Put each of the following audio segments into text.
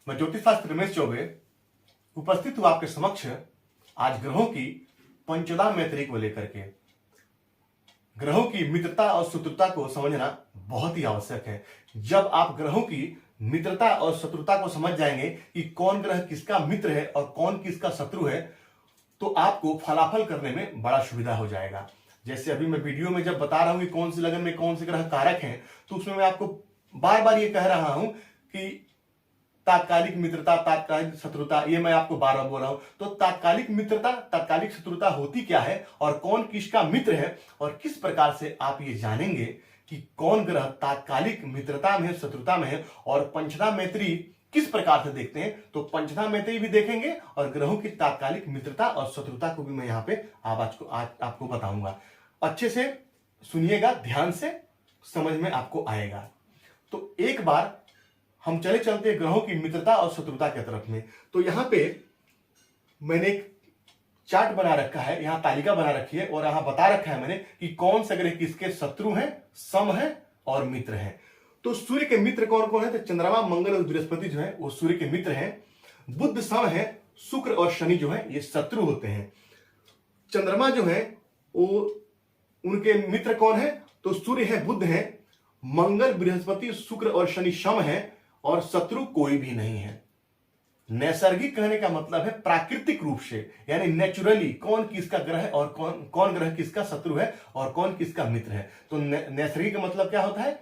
मैं ज्योतिष शास्त्र रमेश चौबे उपस्थित हूं आपके समक्ष आज ग्रहों की पंचोदा मैत्री को लेकर के। ग्रहों की मित्रता और शत्रुता को समझना बहुत ही आवश्यक है। जब आप ग्रहों की मित्रता और शत्रुता को समझ जाएंगे कि कौन ग्रह किसका मित्र है और कौन किसका शत्रु है, तो आपको फलाफल करने में बड़ा सुविधा हो जाएगा। जैसे अभी मैं वीडियो में जब बता रहा हूं कि कौन से लगन में कौन से ग्रह कारक हैं, तो उसमें मैं आपको बार बार ये कह रहा हूं कि तात्कालिक मित्रता, तात्कालिक शत्रुता, ये मैं आपको बार बार बोल रहा हूं। तो तात्कालिक मित्रता, तात्कालिक शत्रुता होती क्या है और कौन किसका मित्र है और किस प्रकार से आप ये जानेंगे कि कौन ग्रह तात्कालिक मित्रता में है, शत्रुता में है, और पंचदा मैत्री किस प्रकार से देखते हैं, तो पंचदा मैत्री भी देखेंगे और ग्रहों की तात्कालिक मित्रता और शत्रुता को भी मैं यहाँ पे आज आपको बताऊंगा। अच्छे से सुनिएगा, ध्यान से समझ में आपको आएगा। तो एक बार हम चलते ग्रहों की मित्रता और शत्रुता की तरफ में। तो यहां पे मैंने एक चार्ट बना रखा है, यहां तालिका बना रखी है और यहां बता रखा है मैंने कि कौन से ग्रह किसके शत्रु हैं, सम हैं और मित्र हैं। तो सूर्य के मित्र कौन कौन है? तो चंद्रमा, मंगल और बृहस्पति जो है वो सूर्य के मित्र हैं। बुध सम है, शुक्र और शनि जो है ये शत्रु होते हैं। चंद्रमा जो है वो उनके मित्र कौन है? तो सूर्य है, बुध है, मंगल, बृहस्पति, शुक्र और शनि सम है और शत्रु कोई भी नहीं है। नैसर्गिक कहने का मतलब है प्राकृतिक रूप से, यानी नेचुरली कौन किसका ग्रह है और कौन ग्रह किसका शत्रु है और कौन किसका मित्र है। तो नैसर्गिक का मतलब क्या होता है?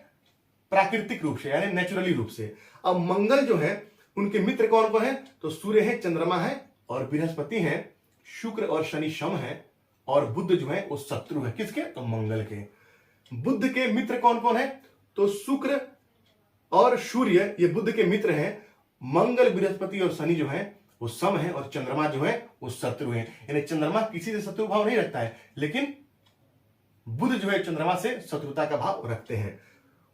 प्राकृतिक रूप से, यानी नेचुरली रूप से। अब मंगल जो है उनके मित्र कौन कौन है? तो सूर्य है, चंद्रमा है और बृहस्पति है, शुक्र और शनि सम है और बुध जो है वो शत्रु है। किसके? तो मंगल के। बुध के मित्र कौन कौन है? तो शुक्र और सूर्य ये बुध के मित्र हैं। मंगल, बृहस्पति और शनि जो है वो सम है और चंद्रमा जो है वो शत्रु है। यानी चंद्रमा किसी से शत्रु भाव नहीं रखता है, लेकिन बुध जो है चंद्रमा से शत्रुता का भाव रखते हैं।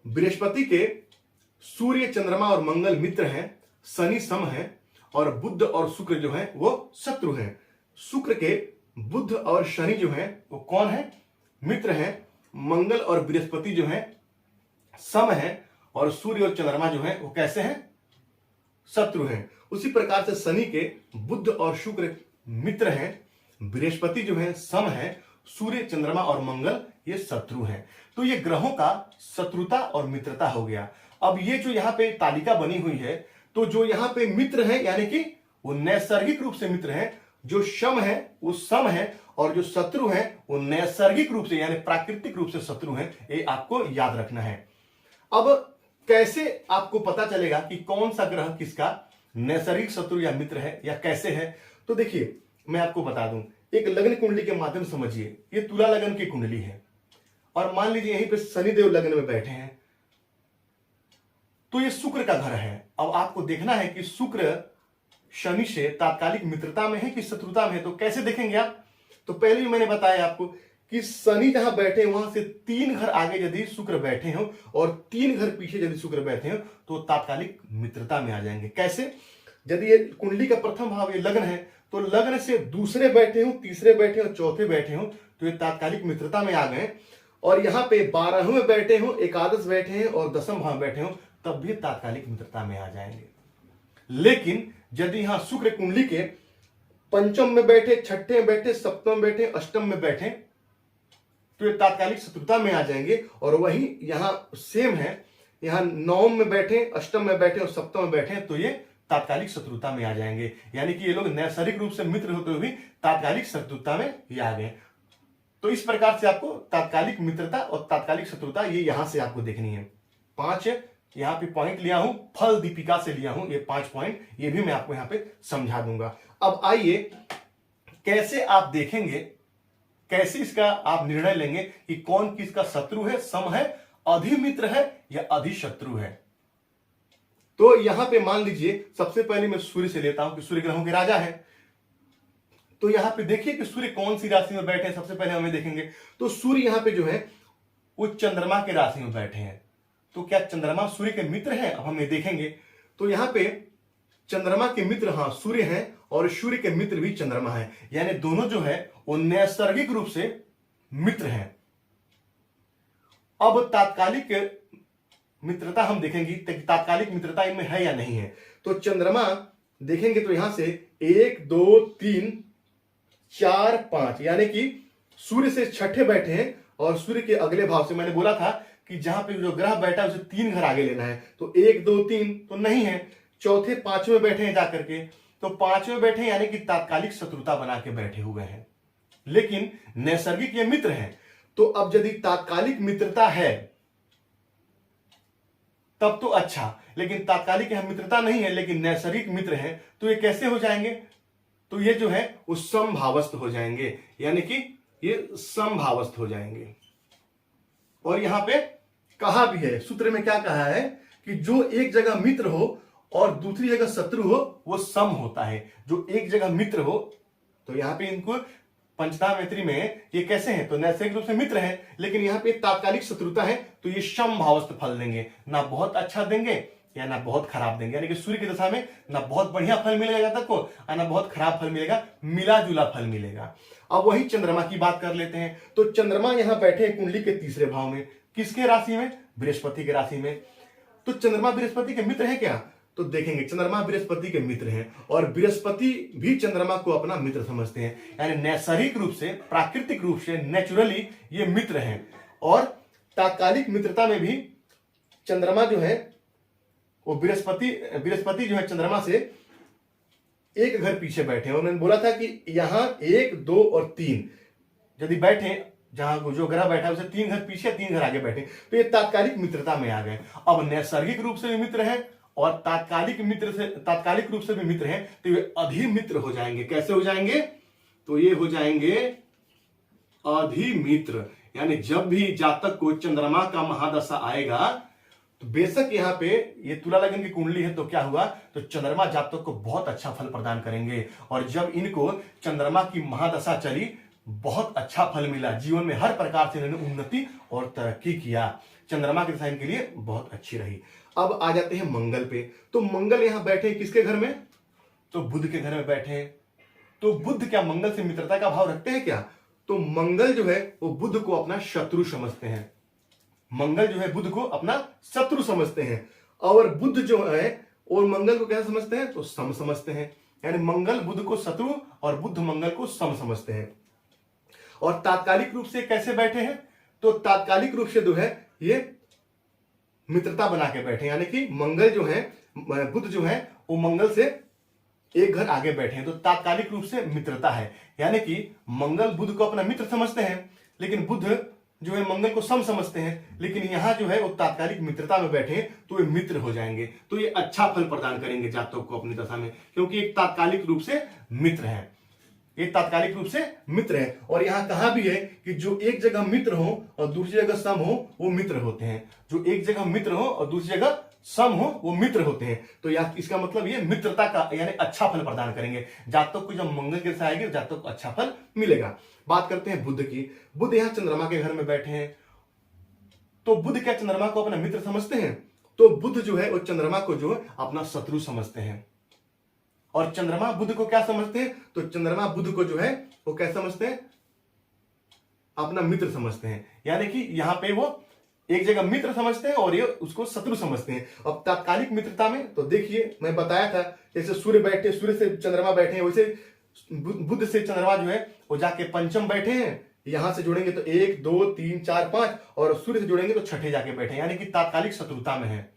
बृहस्पति के सूर्य, चंद्रमा और मंगल मित्र हैं, शनि सम है और बुध और शुक्र जो है वो शत्रु हैं। शुक्र के बुध और शनि जो है वो कौन है? मित्र हैं। मंगल और बृहस्पति जो है सम है और सूर्य और चंद्रमा जो है वो कैसे हैं? शत्रु हैं। उसी प्रकार से शनि के बुध और शुक्र मित्र हैं, बृहस्पति जो है सम है, सूर्य, चंद्रमा और मंगल ये शत्रु हैं। तो ये ग्रहों का शत्रुता और मित्रता हो गया। अब ये जो यहाँ पे तालिका बनी हुई है, तो जो यहाँ पे मित्र हैं यानी कि वो नैसर्गिक रूप से मित्र हैं, जो सम है वो सम है और जो शत्रु हैं वो नैसर्गिक रूप से यानी प्राकृतिक रूप से शत्रु हैं। ये आपको याद रखना है। अब कैसे आपको पता चलेगा कि कौन सा ग्रह किसका नैसर्गिक शत्रु या मित्र है या कैसे है? तो देखिए मैं आपको बता दूं, एक लग्न कुंडली के माध्यम से समझिए। ये तुला लगन की कुंडली है और मान लीजिए यहीं पे शनिदेव लग्न में बैठे हैं, तो ये शुक्र का घर है। अब आपको देखना है कि शुक्र शनि से तात्कालिक मित्रता में है कि शत्रुता में है। तो कैसे देखेंगे आप? तो पहले भी मैंने बताया आपको कि शनि जहां बैठे वहां से 3 घर आगे यदि शुक्र बैठे हो और 3 घर पीछे यदि शुक्र बैठे हो तो तात्कालिक मित्रता में आ जाएंगे। कैसे? यदि ये कुंडली का प्रथम भाव ये लग्न है, तो लग्न से दूसरे बैठे हो, तीसरे बैठे हो, चौथे बैठे हो तो ये तात्कालिक मित्रता में आ गए। और यहाँ पे 12वें में बैठे हो, एकादश बैठे हैं और 10वें भाव में बैठे हो, तब भी तात्कालिक मित्रता में आ जाएंगे। लेकिन यदि यहां शुक्र कुंडली के पंचम में बैठे, छठे में बैठे, सप्तम में बैठे, अष्टम में बैठे, तो ये तात्कालिक शत्रुता में आ जाएंगे। और वही यहां सेम है, यहां नवम में बैठे, अष्टम में बैठे और सप्तम में बैठे, तो ये तात्कालिक शत्रुता में आ जाएंगे। यानी कि ये लोग नैसर्गिक रूप से मित्र होते हुए तात्कालिक शत्रुता में ये आ गए। तो इस प्रकार से आपको तात्कालिक मित्रता और तात्कालिक शत्रुता ये यहां से आपको देखनी है। 5 यहां पे पॉइंट लिया हूं, फल दीपिका से लिया हूं, ये 5 पॉइंट, ये भी मैं आपको यहां पे समझा दूंगा। अब आइए कैसे आप देखेंगे, कैसे इसका आप निर्णय लेंगे कि कौन किसका शत्रु है, सम है, अधिमित्र है या अधिशत्रु है। तो यहां पे मान लीजिए सबसे पहले मैं सूर्य से लेता हूं कि सूर्य ग्रहों के राजा है। तो यहां पे देखिए कि सूर्य कौन सी राशि में बैठे हैं, सबसे पहले हमें देखेंगे। तो सूर्य यहां पे जो है वो चंद्रमा के राशि में बैठे हैं। तो क्या चंद्रमा सूर्य के मित्र हैं? अब हम ये देखेंगे। तो यहां पे चंद्रमा के मित्र हाँ सूर्य हैं और सूर्य के मित्र भी चंद्रमा है, यानी दोनों जो है वो नैसर्गिक रूप से मित्र हैं। अब तात्कालिक मित्रता हम देखेंगे कि तात्कालिक मित्रता इनमें है या नहीं है। तो चंद्रमा देखेंगे तो यहां से 1 2 3 4 5 यानी कि सूर्य से छठे बैठे हैं और सूर्य के अगले भाव से मैंने बोला था कि जहां पे जो ग्रह बैठा है उसे 3 घर आगे लेना है, तो 1 2 3 तो नहीं है, चौथे पांचवें बैठे हैं जाकर के, तो पांचवें बैठे यानी कि तात्कालिक शत्रुता बना के बैठे हुए हैं। लेकिन नैसर्गिक ये मित्र हैं, तो अब यदि तात्कालिक मित्रता है तब तो अच्छा, लेकिन तात्कालिक यहां मित्रता नहीं है लेकिन नैसर्गिक मित्र हैं, तो ये कैसे हो जाएंगे? तो ये जो है वो समभावस्थ हो जाएंगे, यानी कि ये समभावस्थ हो जाएंगे। और यहां पे कहा भी है, सूत्र में क्या कहा है कि जो एक जगह मित्र हो और दूसरी जगह शत्रु हो वो सम होता है। जो एक जगह मित्र हो, तो यहां पे इनको पंचधा मैत्री में ये कैसे हैं? तो नैसर्गिक रूप से मित्र हैं, लेकिन यहाँ पे तात्कालिक शत्रुता है, तो ये समभावस्थ फल देंगे, ना बहुत अच्छा देंगे या ना बहुत खराब देंगे। यानी कि सूर्य की दशा में ना बहुत बढ़िया फल मिलेगा जातक को और ना बहुत खराब फल मिलेगा, मिला जुला फल मिलेगा। अब वही चंद्रमा की बात कर लेते हैं। तो चंद्रमा यहां बैठे हैं कुंडली के तीसरे भाव में, किसके राशि में? बृहस्पति के राशि में। तो चंद्रमा बृहस्पति के मित्र है क्या? तो देखेंगे चंद्रमा बृहस्पति के मित्र हैं और बृहस्पति भी चंद्रमा को अपना मित्र समझते हैं, यानी नैसर्गिक रूप से, प्राकृतिक रूप से, नेचुरली ये मित्र हैं। और तात्कालिक मित्रता में भी चंद्रमा जो है वो बृहस्पति जो है चंद्रमा से एक घर पीछे बैठे हैं। और मैंने बोला था कि यहां 1 2 और 3 यदि बैठे, जहां जो ग्रह बैठा है उसे 3 घर पीछे 3 घर आगे बैठे, तो ये तात्कालिक मित्रता में आ गए। अब नैसर्गिक रूप से भी मित्र हैं और तात्कालिक रूप से भी मित्र हैं, तो ये अधिमित्र हो जाएंगे। कैसे हो जाएंगे? तो ये हो जाएंगे अधिमित्र। यानी जब भी जातक को चंद्रमा का महादशा आएगा, तो बेशक यहाँ पे ये तुला लगन की कुंडली है, तो क्या हुआ? तो चंद्रमा जातक को बहुत अच्छा फल प्रदान करेंगे। और जब इनको चंद्रमा की महादशा चली, बहुत अच्छा फल मिला, जीवन में हर प्रकार से इन्होंने उन्नति और तरक्की किया। चंद्रमा की दशा इनके लिए बहुत अच्छी रही। अब आ जाते हैं मंगल पे। तो मंगल यहां बैठे किसके घर में? तो बुध के घर में बैठे हैं। तो बुध क्या मंगल से मित्रता का भाव रखते हैं क्या? तो मंगल जो है वो बुध को अपना शत्रु समझते हैं। मंगल जो है बुध को अपना शत्रु समझते हैं, और बुध जो है और मंगल को कैसे समझते हैं? तो सम समझते हैं। यानी मंगल बुध को शत्रु और बुध मंगल को सम समझते हैं। और तात्कालिक रूप से कैसे बैठे हैं? तो तात्कालिक रूप से जो है ये मित्रता बना के बैठे, यानी कि मंगल जो है, बुध जो है वो मंगल से एक घर आगे बैठे हैं, तो तात्कालिक रूप से मित्रता है। यानी कि मंगल बुध को अपना मित्र समझते हैं, लेकिन बुध जो है मंगल को सम समझते हैं, लेकिन यहां जो है वो तात्कालिक मित्रता में बैठे हैं, तो ये मित्र हो जाएंगे। तो ये अच्छा फल प्रदान करेंगे जातक को अपनी दशा में, क्योंकि एक तात्कालिक रूप से मित्र है, ये तात्कालिक रूप से मित्र है। और यहां कहा भी है कि जो एक जगह मित्र हो और दूसरी जगह सम हो वो मित्र होते हैं। जो एक जगह मित्र हो और दूसरी जगह सम हो वो मित्र होते हैं। तो यह इसका मतलब ये मित्रता का यानी अच्छा फल प्रदान करेंगे जातक को। जब मंगल के साथ आएगी जातक को अच्छा फल मिलेगा। बात करते हैं बुध की। बुध यहां चंद्रमा के घर में बैठे हैं, तो बुध क्या चंद्रमा को अपना मित्र समझते हैं? तो बुध जो है वो चंद्रमा को जो है अपना शत्रु समझते हैं। और चंद्रमा बुध को क्या समझते हैं? तो चंद्रमा बुध को जो है वो क्या समझते हैं? अपना मित्र समझते हैं। यानी कि यहां पे वो एक जगह मित्र समझते हैं और ये उसको शत्रु समझते हैं। अब तात्कालिक मित्रता में तो देखिए मैं बताया था, जैसे सूर्य बैठे, सूर्य से चंद्रमा बैठे हैं, वैसे बुध से चंद्रमा जो है वो जाके पंचम बैठे हैं। यहां से जोड़ेंगे तो 1 2 3 4 5, और सूर्य से जोड़ेंगे तो छठे जाके बैठे, यानी कि तात्कालिक शत्रुता में है।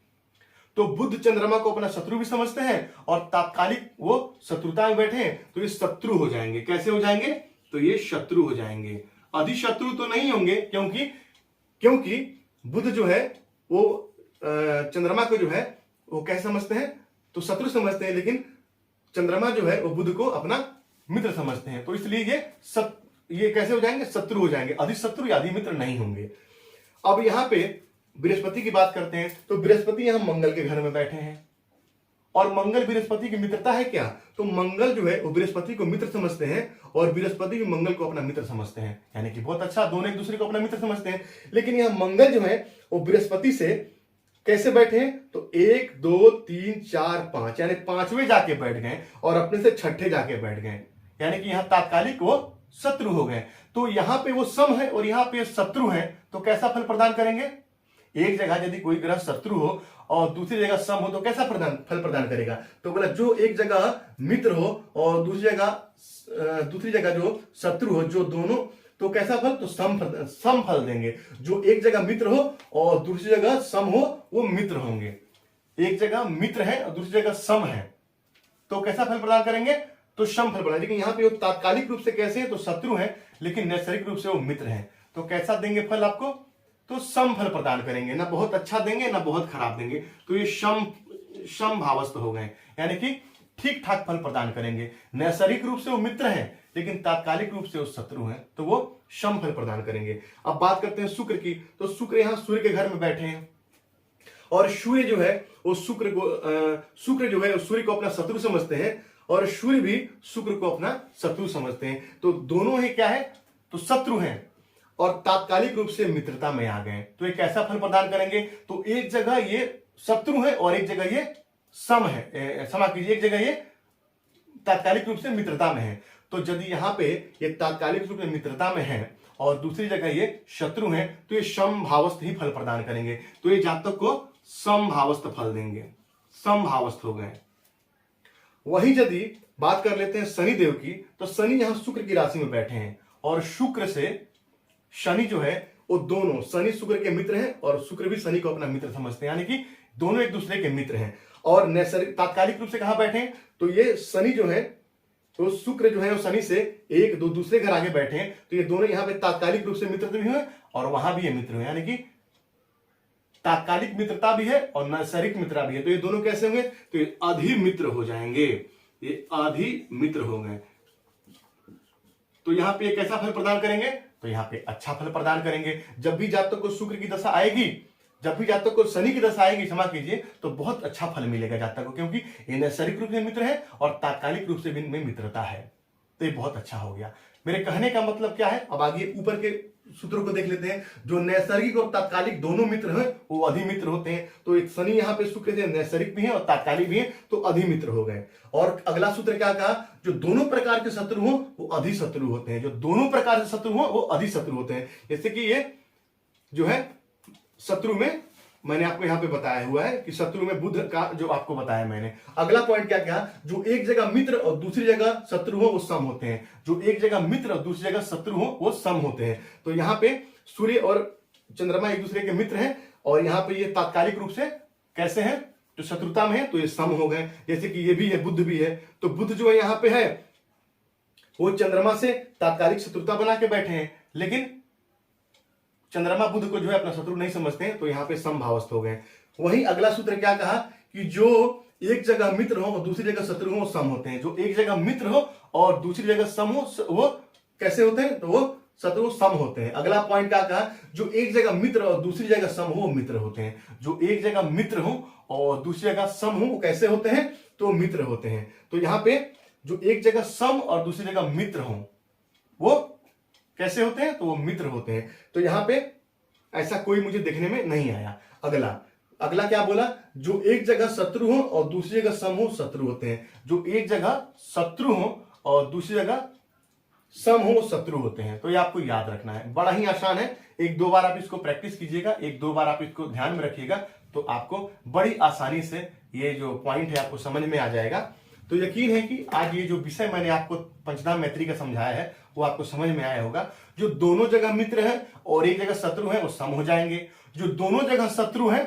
तो बुध चंद्रमा को अपना शत्रु भी समझते हैं और तात्कालिक वो शत्रुता में बैठे हैं, तो ये शत्रु हो जाएंगे। कैसे हो जाएंगे? तो ये शत्रु हो जाएंगे। अधिशत्रु तो नहीं होंगे, क्योंकि बुध जो है वो चंद्रमा को जो है वो कैसे समझते हैं? तो शत्रु समझते हैं, लेकिन चंद्रमा जो है वो बुध को अपना मित्र समझते हैं, तो इसलिए ये कैसे हो जाएंगे? शत्रु हो जाएंगे। अधिशत्रु या अधिमित्र नहीं होंगे। अब यहां पे बृहस्पति की बात करते हैं। तो बृहस्पति यहां मंगल के घर में बैठे हैं, और मंगल बृहस्पति की मित्रता है क्या? तो मंगल जो है वो बृहस्पति को मित्र समझते हैं और बृहस्पति भी मंगल को अपना मित्र समझते हैं, यानी कि बहुत अच्छा, दोनों एक दूसरे को अपना मित्र समझते हैं। लेकिन यहां मंगल जो है वो बृहस्पति से कैसे बैठे हैं? तो 1 2 3 4 5, यानी पांचवें जाके बैठ गए और अपने से छठे जाके बैठ गए, यानी कि यहां तात्कालिक वो शत्रु हो गए। तो यहां पे वो सम है और यहां पे शत्रु है, तो कैसा फल प्रदान करेंगे? एक जगह यदि कोई ग्रह शत्रु हो और दूसरी जगह सम हो तो कैसा फल प्रदान करेगा? तो बोला जो एक जगह मित्र हो और दूसरी जगह जो शत्रु हो, जो दोनों, तो कैसा फल? तो सम फल देंगे। जो एक जगह मित्र हो और दूसरी जगह सम हो वो मित्र होंगे। एक जगह मित्र है और दूसरी जगह सम है तो कैसा फल प्रदान करेंगे? तो सम फल प्रदान। लेकिन यहाँ पे वो तात्कालिक रूप से कैसे है? तो शत्रु है, लेकिन नैसर्गिक रूप से वो मित्र है। तो कैसा देंगे फल आपको? तो सम फल प्रदान करेंगे। ना बहुत अच्छा देंगे ना बहुत खराब देंगे। तो ये सम भावस्थ हो गए, यानी कि ठीक ठाक फल प्रदान करेंगे। नैसर्गिक रूप से वो मित्र हैं लेकिन तात्कालिक रूप से वो शत्रु हैं, तो वो सम फल प्रदान करेंगे। अब बात करते हैं शुक्र की। तो शुक्र यहां सूर्य के घर में बैठे हैं और सूर्य जो है वो शुक्र जो है सूर्य को अपना शत्रु समझते हैं और सूर्य भी शुक्र को अपना शत्रु समझते हैं। तो दोनों ही क्या है? तो शत्रु हैं और तात्कालिक रूप से मित्रता में आ गए। तो ये कैसा फल प्रदान करेंगे? तो एक जगह ये शत्रु है और एक जगह ये सम है, क्षमा कीजिए, एक जगह ये तात्कालिक रूप से मित्रता में है। तो यदि यहां पे ये तात्कालिक रूप से मित्रता में है और दूसरी जगह ये शत्रु हैं तो ये समभावस्थ ही फल प्रदान करेंगे। तो ये जातक को समभावस्थ फल देंगे, समभावस्थ हो गए। वहीं यदि बात कर लेते हैं शनि देव की, तो शनि यहां शुक्र की राशि में बैठे हैं और शुक्र से शनि जो है वो दोनों, शनि शुक्र के मित्र हैं और शुक्र भी शनि को अपना मित्र समझते हैं, यानी कि दोनों एक दूसरे के मित्र हैं। और नैसर्गिक तात्कालिक रूप से कहां बैठे हैं? तो ये शनि जो है, तो शुक्र जो है वो शनि से एक दो दूसरे घर आगे बैठे हैं। तो ये दोनों यहां पे तात्कालिक रूप से मित्र भी हुए और वहां भी ये मित्र हुए, यानी कि तात्कालिक मित्रता भी है और नैसर्गिक मित्रता भी है। तो ये दोनों कैसे होंगे? तो ये अधिमित्र हो जाएंगे, ये अधिमित्र हो गए। तो यहां पे कैसा फल प्रदान करेंगे? तो यहां पे अच्छा फल प्रदान करेंगे। जब भी जातक को शुक्र की दशा आएगी, जब भी जातक को शनि की दशा आएगी, क्षमा कीजिए, तो बहुत अच्छा फल मिलेगा जातक को, क्योंकि ये नैसर्गिक रूप से मित्र है और तात्कालिक रूप से भी इनमें मित्रता है। तो ये बहुत अच्छा हो गया। मेरे कहने का मतलब क्या है? अब आगे ऊपर के सूत्रों को देख लेते हैं। जो नैसर्गिक और तात्कालिक दोनों मित्र हैं वो अधिमित्र होते हैं। तो एक शनि यहाँ पे शुक्र से नैसर्गिक भी है और तात्कालिक भी है, तो अधिमित्र हो गए। और अगला सूत्र क्या कहा? जो दोनों प्रकार के शत्रु हो वो अधिशत्रु होते हैं। जो दोनों प्रकार से शत्रु हो वो अधिशत्रु होते हैं। जैसे कि ये जो है शत्रु में मैंने आपको यहां पे बताया हुआ है कि शत्रु में बुध का जो आपको बताया मैंने। अगला पॉइंट क्या कहा? जो एक जगह मित्र और दूसरी जगह शत्रु हो वो सम होते हैं। जो एक जगह मित्र और दूसरी जगह शत्रु हो वो सम होते हैं। तो यहां पे सूर्य और चंद्रमा एक दूसरे के मित्र हैं और यहां पे ये तात्कालिक रूप से कैसे हैं? तो शत्रुता में है, तो ये सम हो गए। जैसे कि ये भी है, बुध भी है। तो बुध जो है यहां पे है वो चंद्रमा से तात्कालिक शत्रुता बना के बैठे हैं, लेकिन चंद्रमा बुध को जो है अपना शत्रु नहीं समझते हैं, तो यहां पे समभावस्थ हो गए। वहीं अगला सूत्र क्या कहा? कि जो एक जगह मित्र हो और दूसरी जगह शत्रु हो वो सम होते हैं। जो एक जगह मित्र हो और दूसरी जगह सम हो वो कैसे होते हैं? तो वो शत्रु सम होते हैं। अगला पॉइंट क्या कहा? जो एक जगह मित्र और दूसरी जगह सम हो वो मित्र होते हैं। जो एक जगह मित्र हो और दूसरी जगह सम हो वो कैसे होते हैं? तो मित्र होते हैं। तो यहां पे जो एक जगह सम और दूसरी जगह मित्र हो वो कैसे होते हैं? तो वो मित्र होते हैं। तो यहां पे ऐसा कोई मुझे देखने में नहीं आया। अगला क्या बोला? जो एक जगह शत्रु हो और दूसरी जगह सम हो शत्रु होते हैं। जो एक जगह शत्रु हो और दूसरी जगह सम हो शत्रु होते हैं। तो ये आपको याद रखना है, बड़ा ही आसान है। एक दो बार आप इसको प्रैक्टिस कीजिएगा, एक दो बार आप इसको ध्यान में रखिएगा, तो आपको बड़ी आसानी से ये जो पॉइंट है आपको समझ में आ जाएगा। तो यकीन है कि आज ये जो विषय मैंने आपको पंचनाम मैत्री का समझाया है वो आपको समझ में आया होगा। जो दोनों जगह मित्र है और एक जगह शत्रु है वो सम हो जाएंगे। जो दोनों जगह शत्रु है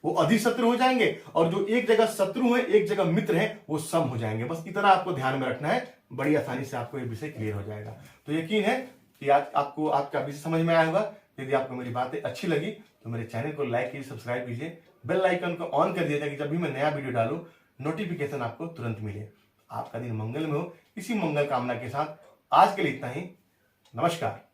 वो अधिशत्रु हो जाएंगे और जो एक जगह शत्रु है एक जगह मित्र है वो सम हो जाएंगे। बस इतना आपको ध्यान में रखना है, बड़ी आसानी से आपको ये विषय क्लियर हो जाएगा। तो यकीन है कि आज आपको आपका विषय समझ में आया होगा। यदि आपको मेरी बातें अच्छी लगी तो मेरे चैनल को लाइक कीजिए, सब्सक्राइब कीजिए, बेल आइकन को ऑन कर दिया ताकि जब भी मैं नया वीडियो डालूं नोटिफिकेशन आपको तुरंत मिले। आपका दिन मंगल में हो, इसी मंगल कामना के साथ आज के लिए इतना ही। नमस्कार।